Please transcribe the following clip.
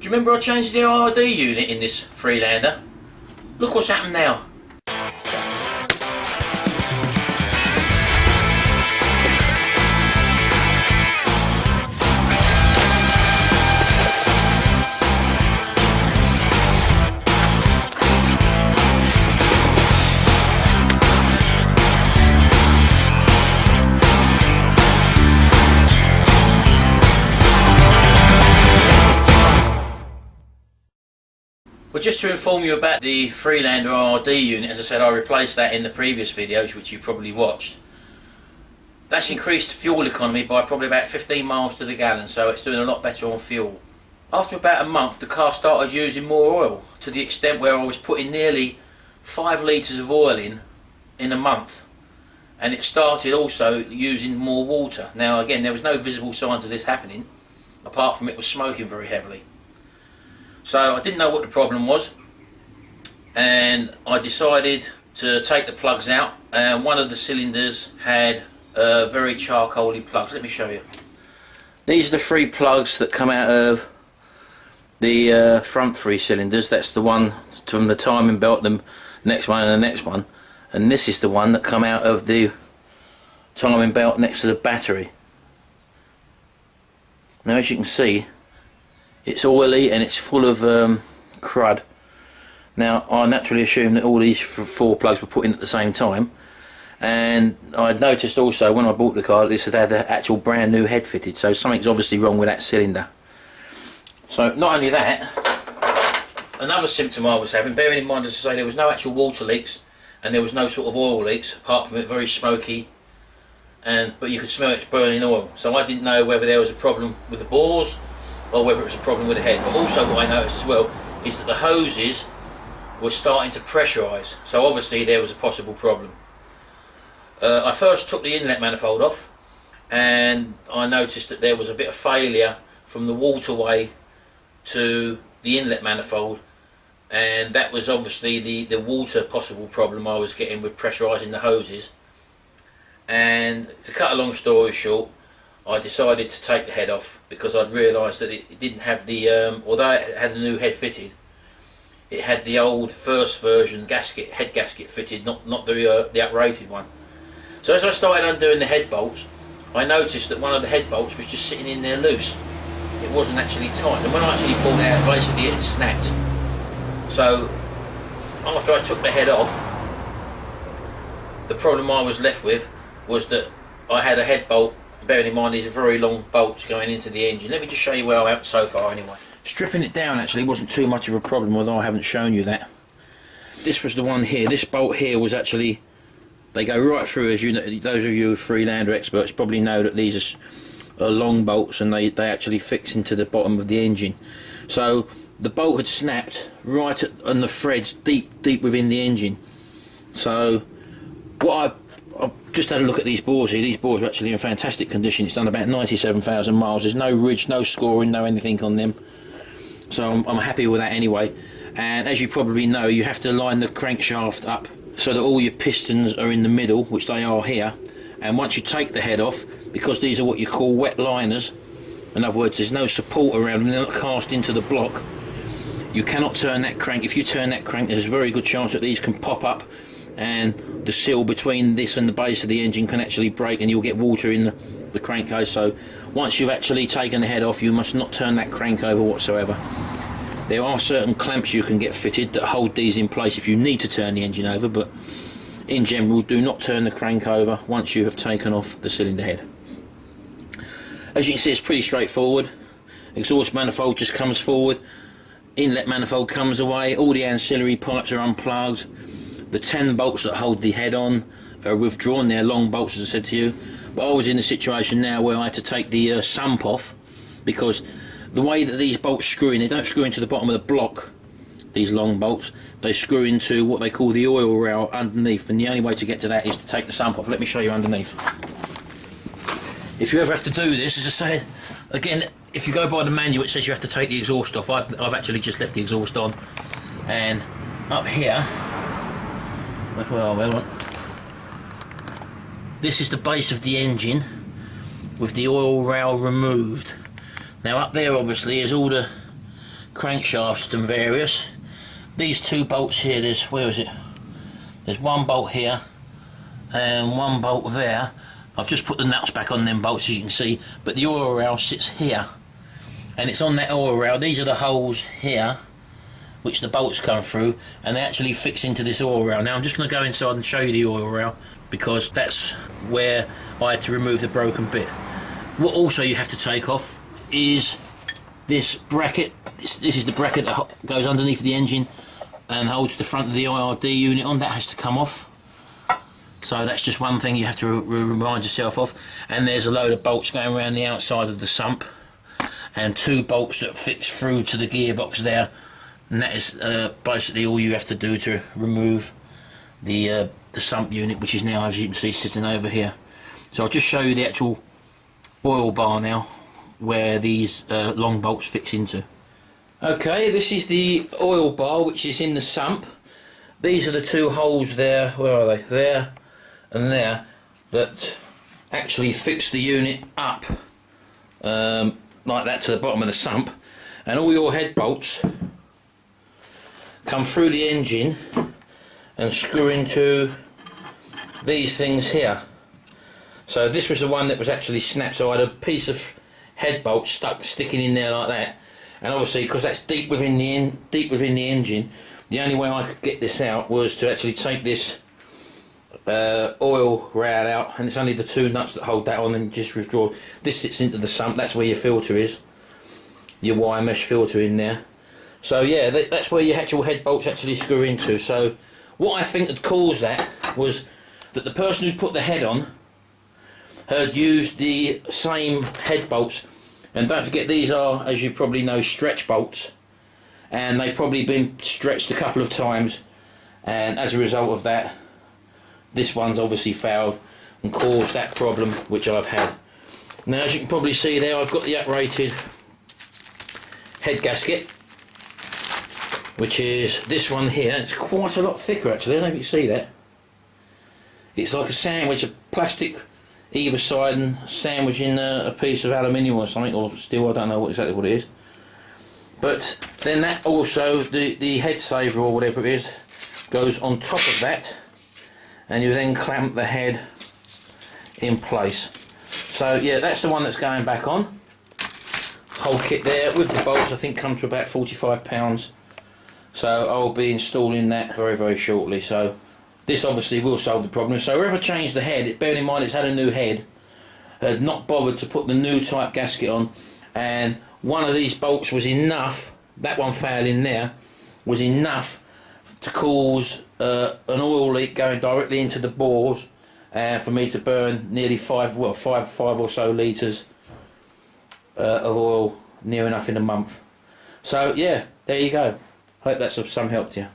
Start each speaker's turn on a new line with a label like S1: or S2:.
S1: you remember I changed the RD unit in this Freelander? Look what's happened now. Well, just to inform you about the Freelander RD unit, as I said, I replaced that in the previous videos, which you probably watched. That's increased fuel economy by probably about 15 miles to the gallon, so it's doing a lot better on fuel. After about a month, the car started using more oil, to the extent where I was putting nearly 5 litres of oil in a month. And it started also using more water. Now again, there was no visible signs of this happening, apart from it was smoking very heavily. So I didn't know what the problem was, and I decided to take the plugs out, and one of the cylinders had very charcoaly plugs. Let me show you. These are the 3 plugs that come out of the front 3 cylinders. That's the one from the timing belt, the next one and the next one, and this is the one that come out of the timing belt next to the battery. Now as you can see, it's oily and it's full of crud. Now I naturally assumed that all these 4 plugs were put in at the same time, and I noticed also when I bought the car this had had an actual brand new head fitted, so something's obviously wrong with that cylinder. So not only that, another symptom I was having, bearing in mind as I say there was no actual water leaks and there was no sort of oil leaks, apart from it very smoky, but you could smell it's burning oil. So I didn't know whether there was a problem with the bores or whether it was a problem with the head. But also what I noticed as well is that the hoses were starting to pressurise, so obviously there was a possible problem. I first took the inlet manifold off, and I noticed that there was a bit of failure from the waterway to the inlet manifold, and that was obviously the water possible problem I was getting with pressurising the hoses. And to cut a long story short, I decided to take the head off because I'd realised that it didn't have the, although it had a new head fitted, it had the old first version gasket, head gasket fitted, not the uprated one. So as I started undoing the head bolts, I noticed that one of the head bolts was just sitting in there loose. It wasn't actually tight, and when I actually pulled it out, basically it had snapped. So after I took the head off, the problem I was left with was that I had a head bolt. Bearing in mind these are very long bolts going into the engine. Let me just show you where I'm at so far anyway. Stripping it down actually wasn't too much of a problem, although I haven't shown you that. This was the one here. This bolt here was actually, they go right through, as you know, those of you who are Freelander experts probably know that these are long bolts, and they actually fix into the bottom of the engine. So the bolt had snapped right on the threads deep within the engine. So what I've just had a look at these bores here. These bores are actually in fantastic condition. It's done about 97,000 miles. There's no ridge, no scoring, no anything on them. So I'm happy with that anyway. And as you probably know, you have to line the crankshaft up so that all your pistons are in the middle, which they are here. And once you take the head off, because these are what you call wet liners, in other words, there's no support around them, they're not cast into the block, you cannot turn that crank. If you turn that crank, there's a very good chance that these can pop up, and the seal between this and the base of the engine can actually break, and you'll get water in the crankcase. So once you've actually taken the head off, you must not turn that crank over whatsoever. There are certain clamps you can get fitted that hold these in place if you need to turn the engine over, but in general do not turn the crank over once you have taken off the cylinder head. As you can see, it's pretty straightforward. Exhaust manifold just comes forward, inlet manifold comes away, all the ancillary pipes are unplugged. The 10 bolts that hold the head on are withdrawn. They're long bolts, as I said to you. But I was in a situation now where I had to take the sump off, because the way that these bolts screw in, they don't screw into the bottom of the block, these long bolts. They screw into what they call the oil rail underneath, and the only way to get to that is to take the sump off. Let me show you underneath. If you ever have to do this, as I said, again, if you go by the manual, it says you have to take the exhaust off. I've actually just left the exhaust on, and up here, well, this is the base of the engine with the oil rail removed. Now up there obviously is all the crankshafts and various. These two bolts here, where is it? There's one bolt here and one bolt there. I've just put the nuts back on them bolts, as you can see, but the oil rail sits here, and it's on that oil rail. These are the holes here which the bolts come through, and they actually fix into this oil rail. Now I'm just going to go inside and show you the oil rail, because that's where I had to remove the broken bit. What also you have to take off is this bracket. This is the bracket that goes underneath the engine and holds the front of the IRD unit on. That has to come off. So that's just one thing you have to remind yourself of. And there's a load of bolts going around the outside of the sump, and two bolts that fix through to the gearbox there. And that is basically all you have to do to remove the sump unit, which is now, as you can see, sitting over here. So I'll just show you the actual oil bar now, where these long bolts fix into. Okay, this is the oil bar which is in the sump. These are the two holes there, where are they? There and there, that actually fix the unit up like that to the bottom of the sump, and all your head bolts come through the engine and screw into these things here. So this was the one that was actually snapped, so I had a piece of head bolt sticking in there like that, and obviously because that's deep within the engine, the only way I could get this out was to actually take this oil rail out, and it's only the two nuts that hold that on, and just withdraw. This sits into the sump. That's where your filter is, your wire mesh filter in there. So yeah, that's where your actual head bolts actually screw into. So what I think had caused that was that the person who put the head on had used the same head bolts, and don't forget these are, as you probably know, stretch bolts, and they've probably been stretched a couple of times, and as a result of that, this one's obviously failed and caused that problem which I've had. Now, as you can probably see there, I've got the uprated head gasket, which is this one here. It's quite a lot thicker actually. I don't know if you can see that. It's like a sandwich of plastic either side and sandwiching a piece of aluminium or something, or steel. I don't know exactly what it is. But then that also, the head saver or whatever it is, goes on top of that, and you then clamp the head in place. So yeah, that's the one that's going back on. Whole kit there with the bolts, I think, comes to about £45. So I'll be installing that very, very shortly. So this obviously will solve the problem. So whoever changed the head, bearing in mind it's had a new head, had not bothered to put the new type gasket on, and one of these bolts was enough, that one failed in there, was enough to cause an oil leak going directly into the bores, and for me to burn nearly five or so litres of oil, near enough in a month. So yeah, there you go. Hope that's of some help to you.